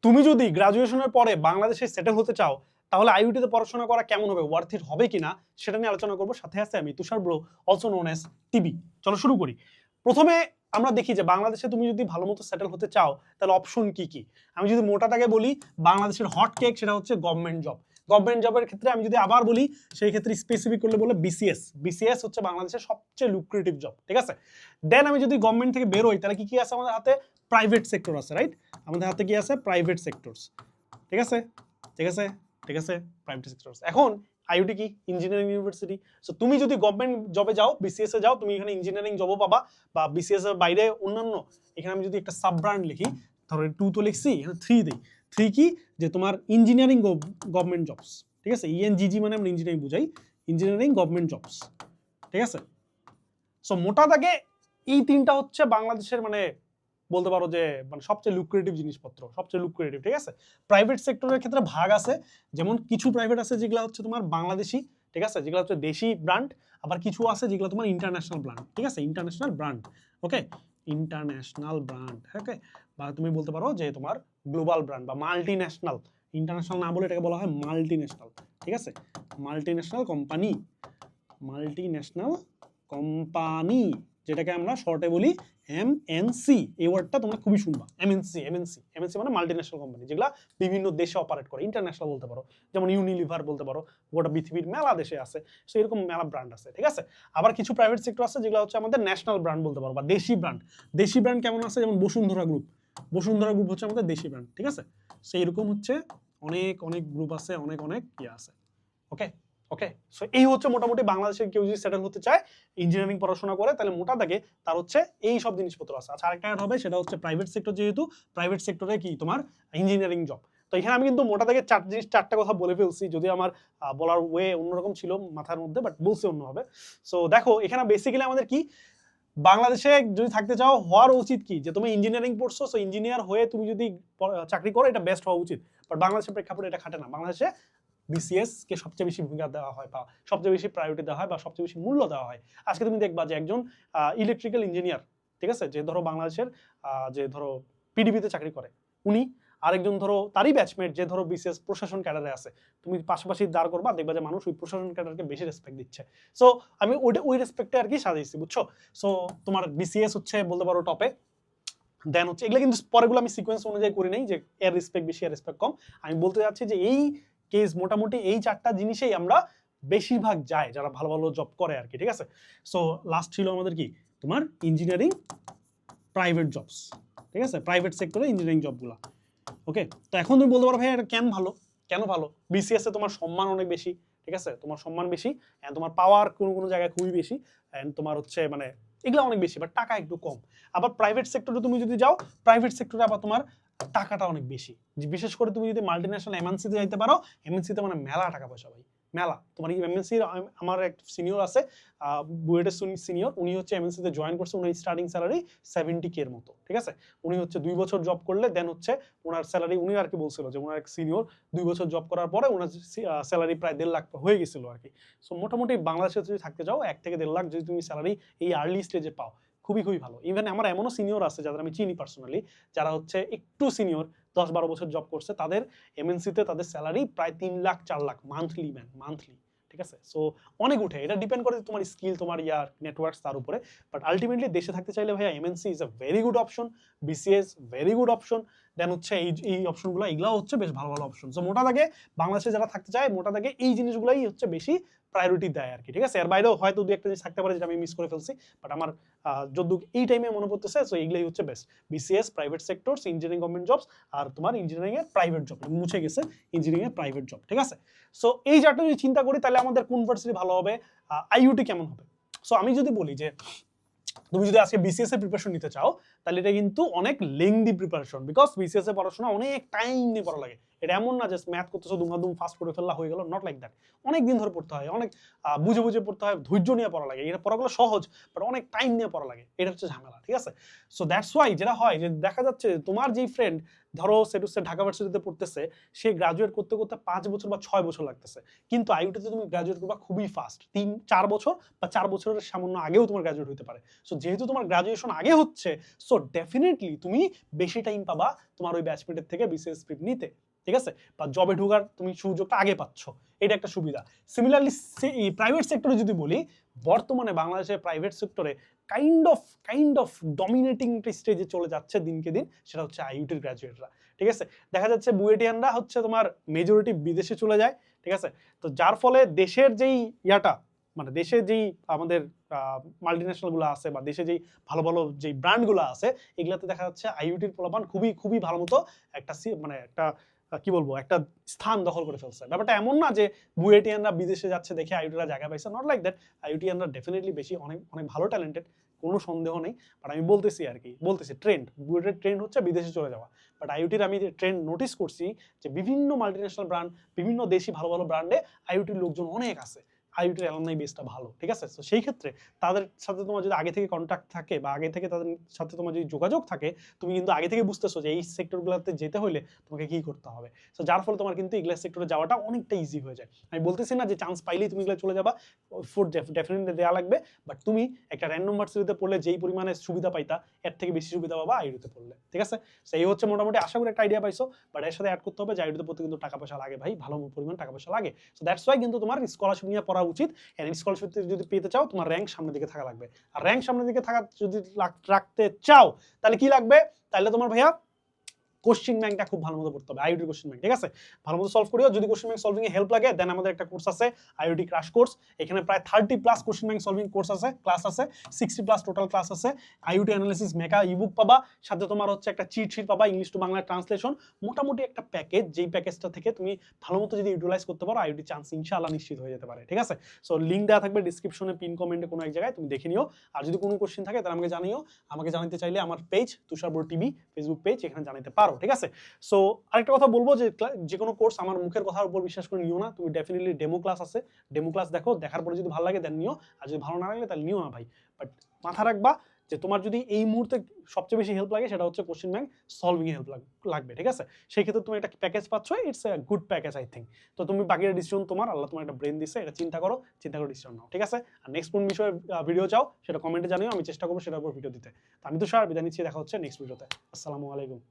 তুমি যদি গ্রাজুয়েশনের পরে বাংলাদেশে সেটেল হতে চাও তাহলে আইইউটিতে পড়াশোনা করা কেমন হবে, ওয়ার্থ ইট হবে কিনা সেটা নিয়ে আলোচনা করবো। সাথে আছে আমি Tushar bro, also known as TB. চলো শুরু করি। প্রথমে আমরা দেখি যে বাংলাদেশে তুমি যদি ভালো মতো সেটেল হতে চাও তাহলে অপশন কি কি। আমি যদি মোটাটাকে বলি, বাংলাদেশের হট কেক সেটা হচ্ছে গভর্নমেন্ট জব। গভর্নমেন্ট জবের ক্ষেত্রে আমি যদি আবার বলি, সেই ক্ষেত্রে স্পেসিফিক করলে বলে বিসিএস। বিসিএস হচ্ছে বাংলাদেশের সবচেয়ে লুক্রেটিভ জব, ঠিক আছে। দেন আমি যদি গভর্নমেন্ট থেকে বেরোই তাহলে কি কি আছে আমাদের হাতে, প্রাইভেট সেক্টর আছে, রাইট। আমাদের হাতে কি আছে, প্রাইভেট সেক্টরস, ঠিক আছে, ঠিক আছে, ঠিক আছে, প্রাইভেট সেক্টরস। এখন আইইউটি কি, ইঞ্জিনিয়ারিং ইউনিভার্সিটি। সো তুমি যদি গভর্নমেন্ট জবে যাও, বিসিএস এ যাও, তুমি এখানে ইঞ্জিনিয়ারিং জবও পাবা, বা বিসিএস এর বাইরে অন্যান্য, এখানে আমি যদি একটা সাব ব্র্যান্ড লিখি, ধরো 2 তো লিখছি, এখানে 3 দিই। 3 কি, যে তোমার ইঞ্জিনিয়ারিং গভর্নমেন্ট জবস, ঠিক আছে। ইএনজিজি মানে আমরা ইঞ্জিনিয়ারিং বুঝাই, ইঞ্জিনিয়ারিং গভর্নমেন্ট জবস, ঠিক আছে। সো মোটা দাগে এই তিনটা হচ্ছে বাংলাদেশের মানে বলতে পারো যে মানে সবচেয়ে লুক্রেটিভ জিনিসপত্র, সবচেয়ে লুক্রেটিভ, ঠিক আছে। প্রাইভেট সেক্টরের ক্ষেত্রে ভাগ আছে, যেমন কিছু প্রাইভেট আছে যেগুলো হচ্ছে তোমার বাংলাদেশি, ঠিক আছে, যেগুলো হচ্ছে দেশি ব্র্যান্ড। আবার কিছু আছে যেগুলো তোমার ইন্টারন্যাশনাল ব্র্যান্ড, ঠিক আছে, ইন্টারন্যাশনাল ব্র্যান্ড, ওকে, ইন্টারন্যাশনাল ব্র্যান্ড, ওকে। বা তুমি বলতে পারো যে তোমার গ্লোবাল ব্র্যান্ড বা মাল্টি ন্যাশনাল। ইন্টারন্যাশনাল না বলে এটাকে বলা হয় মাল্টি ন্যাশনাল, ঠিক আছে, multi national company, multi national company, যেটাকে আমরা শর্টে বলি এমএনসি। এই ওয়ার্ডটা তোমরা খুবই শুনবা, এমএনসি, এমএনসি, এমএনসি মানে মাল্টিন্যাশনাল কোম্পানি, যেগুলো বিভিন্ন দেশে অপারেট করে। ইন্টারন্যাশনাল বলতে পারো, যেমন ইউনিলিভার বলতে পারো, গোটা পৃথিবীর মেলা দেশে আছে, সো এরকম মেলা ব্র্যান্ড আছে, ঠিক আছে। আবার কিছু প্রাইভেট সেক্টর আছে যেগুলো হচ্ছে আমাদের ন্যাশনাল ব্র্যান্ড বলতে পারো, বা দেশি ব্র্যান্ড। দেশি ব্র্যান্ড কেমন আছে, যেমন বসুন্ধরা গ্রুপ। বসুন্ধরা গ্রুপ হচ্ছে আমাদের দেশি ব্র্যান্ড, ঠিক আছে। সো এরকম হচ্ছে অনেক অনেক গ্রুপ আছে, অনেক অনেক ইয়ে আছে, ওকে। ওকে, সো এই হচ্ছে মোটামুটি বাংলাদেশের কেউ যদি সেটেল হতে চায় ইঞ্জিনিয়ারিং পড়াশোনা করে, তাহলে মোটা দাগে তার হচ্ছে এই সব জিনিসপত্র আছে। আচ্ছা, আরেকটা অ্যাড হবে, সেটা হচ্ছে প্রাইভেট সেক্টর, যেহেতু প্রাইভেট সেক্টরে কি তোমার ইঞ্জিনিয়ারিং জব। তো এখানে আমি কিন্তু মোটা দাগে চারটা কথা বলে ফেলছি, যদি আমার বলার ওয়ে অন্যরকম ছিল মাথার মধ্যে, বাট বলছি অন্যভাবে। সো দেখো এখানে বেসিক্যালি আমাদের কি, বাংলাদেশে যদি থাকতে চাও হওয়ার উচিত কি, যে তুমি ইঞ্জিনিয়ারিং পড়ছো, সো ইঞ্জিনিয়ার হয়ে তুমি যদি চাকরি করো, এটা বেস্ট হওয়া উচিত। বাট বাংলাদেশের প্রেক্ষাপটে এটা খাটে না। বাংলাদেশে বিসিএস কে সবচেয়ে বেশি ভূমিকা দেওয়া হয়, বা সবচেয়ে বেশি প্রায়োরিটি দেওয়া হয়, বা সবচেয়ে বেশি মূল্য দেওয়া হয়। আজকে তুমি দেখবা যে একজন ইলেকট্রিক্যাল ইঞ্জিনিয়ার, ঠিক আছে, যে ধরো বাংলাদেশের যে ধরো পিডিবিতে চাকরি করে উনি, আরেকজন ধরো তারই ব্যাচমেট যে ধরো বিসিএস প্রশাসন ক্যাডারে আছে, তুমি পাশাপাশি দাঁড় করবা, দেখবা যে মানুষ ওই প্রশাসন ক্যাডারকে বেশি রেসপেক্ট দিচ্ছে। সো আমি ওই রেসপেক্টে আর কি সাজাইছি, বুঝছো। সো তোমার বিসিএস হচ্ছে বলতে পারো টপে, দেন হচ্ছে এগুলো, কিন্তু পরেগুলো আমি সিকোয়েন্স অনুযায়ী করি নাই যে এর রেসপেক্ট বেশি, এর রেসপেক্ট কম। আমি বলতে যাচ্ছি যে এই কেস মোটামুটি এই চারটা জিনিসেই আমরা বেশিরভাগ যাই যারা ভালো ভালো জব করে আর কি, ঠিক আছে। সো লাস্ট ছিল আমাদের কি, তোমার ইঞ্জিনিয়ারিং প্রাইভেট জবস, ঠিক আছে, প্রাইভেট সেক্টরে ইঞ্জিনিয়ারিং জবগুলো, ওকে। তো এখন তুমি বলতে পারো ভাই এটা কেন ভালো, কেন ভালো। বিসিএস এ তোমার সম্মান অনেক বেশি, ঠিক আছে, তোমার সম্মান বেশি, তোমার পাওয়ার কোনো কোনো জায়গায় খুবই বেশি, এন্ড তোমার হচ্ছে মানে এগুলো অনেক বেশি, বাট টাকা একটু কম। আবার প্রাইভেট সেক্টরে তুমি যদি যাও, প্রাইভেট সেক্টরে আবার তোমার টাকাটা অনেক বেশি। বিশেষ করে তুমি যদি মাল্টিন্যাশনাল এমএনসিতে যাইতে পারো, এমএনসিতে মানে মেলা টাকা পয়সা ভাই, মেলা। তোমার এমএনসি, আমার এক সিনিয়র আছে, বুয়েটের সিনিয়র, উনি হচ্ছে এমএনসিতে জয়েন করছে, উনি স্টার্টিং স্যালারি 70K এর মতো, ঠিক আছে। উনি হচ্ছে 2 বছর জব করলে দেন হচ্ছে ওনার স্যালারি, উনি আর কি বলছিল যে ওনার এক সিনিয়র 2 বছর জব করার পরে ওনার স্যালারি প্রায় 1.5 লাখ হয়ে গেছিল আর কি। সো মোটামুটি বাংলাদেশে যদি থাকতে যাও 1 থেকে 1.5 লাখ যদি তুমি স্যালারি এই আর্লি স্টেজে পাও, খুবই খুবই ভালো। ইভেন আমার এমনও সিনিয়র আছে যাদের আমি চিনি পার্সোনালি, যারা হচ্ছে একটু সিনিয়র 10-12 বছর জব করছে, তাদের এমএনসিতে তাদের স্যালারি প্রায় 3 lakh 4 lakh monthly, man, monthly, ঠিক আছে। সো অনেক উঠে, এটা ডিপেন্ড করে তোমার স্কিল, তোমার ইয়ার নেটওয়ার্কস তার উপরে। বাট আলটিমেটলি দেশে থাকতে চাইলে ভাইয়া MNC is a very good option, BCS very good option, then হচ্ছে এই অপশনগুলো, এগুলো হচ্ছে বেশ ভালো ভালো অপশন। সো মোটা দাগে বাংলাদেশে যারা থাকতে চায়, মোটা দাগে এই জিনিসগুলোই হচ্ছে বেশি প্রায়োরিটি দেয় আর কি, ঠিক আছে। এর বাইরেও হয়তো 2-1টা জিনিস থাকতে পারে যেটা আমি মিস করে ফেলছি, বাট আমার যদ্দূর এই টাইমে মনে পড়তেছে, সো এগুলাই হচ্ছে best. BCS, private sectors, engineering government jobs, আর তোমার ইঞ্জিনিয়ারিং এর প্রাইভেট জব, মুছে গেছে ইঞ্জিনিয়ারিং এর প্রাইভেট জব, ঠিক আছে। সো এই চারটা যদি চিন্তা করি তাহলে আমাদের কোন ভার্সিটি ভালো হবে, আইইউটি কেমন হবে। সো আমি যদি বলি যে তুমি যদি আজকে বিসিএস এর প্রিপারেশন নিতে চাও, তাহলে এটা কিন্তু অনেক লেংদি প্রিপারেশন, বিকজ বিসিএস এর পড়াশোনা অনেক টাইম নিয়ে পড়া লাগে। এটা এমন না যে ম্যাথ করতেছো দুমাদুম ফাস্ট করে ফেললা হয়ে গেল, নট লাইক দ্যাট। অনেক দিন ধরে পড়তে হয়, অনেক বুঝে বুঝে পড়তে হয়, ধৈর্য নিয়ে পড়া লাগে। এটা পড়াগুলো সহজ, বাট অনেক টাইম নিয়ে পড়া লাগে, এটা হচ্ছে ঝামেলা, ঠিক আছে? সো দ্যাটস ওয়াই যেটা হয় যে দেখা যাচ্ছে তোমার যেই ফ্রেন্ড ধরো সেটুসে ঢাকা ভার্সিটিতে পড়তেছে, সে গ্রাজুয়েট করতে করতে 5 বছর বা 6 বছর লাগতেছে, কিন্তু আইইউটিতে তুমি গ্রাজুয়েট করবা খুবই ফাস্ট, 3-4 বছর বা 4 বছরের সামান্য আগেও তোমার গ্রাজুয়েট হতে পারে। সো যেহেতু তোমার গ্রাজুয়েশন আগে হচ্ছে, সো ডেফিনেটলি তুমি বেশি টাইম পাবা তোমার ওই ব্যাচমেটের থেকে বিসিএস স্ট্রিম নিতে, ঠিক আছে? বা জবে ঢোকার তুমি সুযোগটা আগে পাচ্ছ, এটা একটা সুবিধা। সিমিলারলি প্রাইভেট সেক্টরে যদি বলি, বর্তমানে বাংলাদেশের প্রাইভেট সেক্টরে কাইন্ড অফ ডমিনেটিং স্টেজে চলে যাচ্ছে দিনকে দিন, সেটা হচ্ছে আইইউটির গ্র্যাজুয়েটরা, ঠিক আছে? দেখা যাচ্ছে বুয়েটিয়ানরা হচ্ছে তোমার মেজরিটি বিদেশে চলে যায়, ঠিক আছে? তো যার ফলে দেশের যেই ইয়াটা, মানে দেশে যেই আমাদের মাল্টিন্যাশনাল গুলো আছে বা দেশে যেই ভালো ভালো যেই ব্র্যান্ডগুলো আছে, এগুলাতে দেখা যাচ্ছে আইইউটির পোলাপান খুবই খুবই ভালো মতো একটা মানে একটা কি বলবো, একটা স্থান দখল করে ফেলছে। ব্যাপারটা এমন না যে বুয়েটিয়ানরা বিদেশে যাচ্ছে দেখে আইইউটিরা জায়গা পাইছে, নট লাইক দ্যাট। আইইউটিয়ানরা ডেফিনেটলি বেশি অনেক অনেক ভালো ট্যালেন্টেড, কোনো সন্দেহ নেই। বাট আমি বলতেছি আর কি, বলতেছি ট্রেন্ড, বুয়েটের ট্রেন্ড হচ্ছে বিদেশে চলে যাওয়া। বাট আইইউটির আমি ট্রেন্ড নোটিস করছি যে বিভিন্ন মাল্টিন্যাশনাল ব্র্যান্ড, বিভিন্ন দেশি ভালো ভালো ব্র্যান্ডে আইইউটির লোকজন অনেক আছে, আইইউটির অ্যালামনাই বেসটা ভালো, ঠিক আছে? তো সেই ক্ষেত্রে তাদের সাথে তোমার যদি আগে থেকে কন্ট্যাক্ট থাকে বা আগে থেকে তাদের সাথে তোমার যদি যোগাযোগ থাকে, তুমি কিন্তু আগে থেকে বুঝতেছো যে এই সেক্টরগুলোতে যেতে হলে তোমাকে কি করতে হবে। সো যার ফলে তোমার কিন্তু এগুলা সেক্টরে যাওয়াটা অনেকটা ইজি হয়ে যায়। আমি বলতেছি না যে চান্স পাইলেই তুমি এগুলো চলে যাবা, ফুড ডেফিনেটলি দেওয়া লাগবে, বাট তুমি একটা র্যান্ডম ভার্সিটিতে পড়লে যেই পরিমাণে সুবিধা পাইতা, এর থেকে বেশি সুবিধা পাবা আইইউটিতে পড়লে, ঠিক আছে? সো এই হচ্ছে মোটামুটি আশা করি একটা আইডিয়া পাইছো। বাট এর সাথে অ্যাড করতে হবে যে আইইউটিতে পড়তে কিন্তু টাকা পয়সা লাগে ভাই, ভালো পরিমাণ টাকা পয়সা লাগে। সো দ্যাটস ওয়াই কিন্তু তোমার স্কলারশিপ নিয়ে পড়া উচিত। স্কলারশিপ যদি পেতে চাও, তোমার র্যাঙ্ক সামনের দিকে থাকা লাগবে। আর র্যাঙ্ক সামনের দিকে থাকা যদি রাখতে চাও, তাহলে কি লাগবে? তাহলে তোমার ভাইয়া কোশ্চেন ব্যাংকটা খুব ভালো মতো পড়তে হবে, আইওটি কোশ্চেন ব্যাংক, ঠিক আছে? ভালো মতো সলভ করিও। যদি কোশ্চেন ব্যাংক সলভিং এ হেল্প লাগে, দেন আমাদের একটা কোর্স আছে আইওটি ক্র্যাশ কোর্স। এখানে প্রায় 30+ কোশ্চেন ব্যাংক সলভিং কোর্স আছে, ক্লাস আছে, 60+ টোটাল ক্লাস আছে। আইওটি অ্যানালিসিস মেকা ইবুক পাবা, সাথে তোমার হচ্ছে একটা চিট শিট পাবা, ইংলিশ টু বাংলা ট্রান্সলেশন। মোটামুটি একটা প্যাকেজ, যেই প্যাকেজটা থেকে তুমি ভালো মতো যদি ইউটিলাইজ করতে পারো, আইওটি চান্স ইনশাআল্লাহ নিশ্চিত হয়ে যেতে পারে, ঠিক আছে? সো লিংক দেওয়া থাকবে ডিসক্রিপশনে, পিন কমেন্টে কোনো এক জায়গায়, তুমি দেখে নিও। আর যদি কোনো কোশ্চেন থাকে তাহলে আমাকে জানিও। আমাকে জানাতে চাইলে আমার পেজ তুষার ব্রো টিভি ফেসবুক পেজ, এখানে জানাতে পারো, ঠিক আছে? সো আরেকটা কথা বলবো যে কোনো কোর্স আমার মুখের কথার উপর বিশ্বাস করে নিও না। তুমি ডেফিনেটলি ডেমো ক্লাস আছে, ডেমো ক্লাস দেখো, দেখার পরে যদি ভালো লাগে দেন নিও, আর যদি ভালো না লাগে তাহলে নিও না ভাই। বাট মাথা রাখবা যে তোমার যদি এই মুহূর্তে সবচেয়ে বেশি হেল্প লাগে, সেটা হচ্ছে কোশ্চেন ব্যাংক সলভিং এ হেল্প লাগবে, ঠিক আছে? সেই ক্ষেত্রে তুমি একটা প্যাকেজ পাচ্ছ, it's a good package I think. তো তুমি বাকির ডিসিশন তোমার, আল্লাহ তোমার একটা ব্রেন দিছে, এটা চিন্তা করো, চিন্তা করে ডিসিশন নাও, ঠিক আছে? আর নেক্সট কোন বিষয়ে ভিডিও চাও সেটা কমেন্টে জানিও, আমি চেষ্টা করবো সেটার উপর ভিডিও দিতে। তো আমি তো স্যার বিদায় নিচ্ছি, দেখা হচ্ছে নেক্সট ভিডিওতে। আসসালামু আলাইকুম।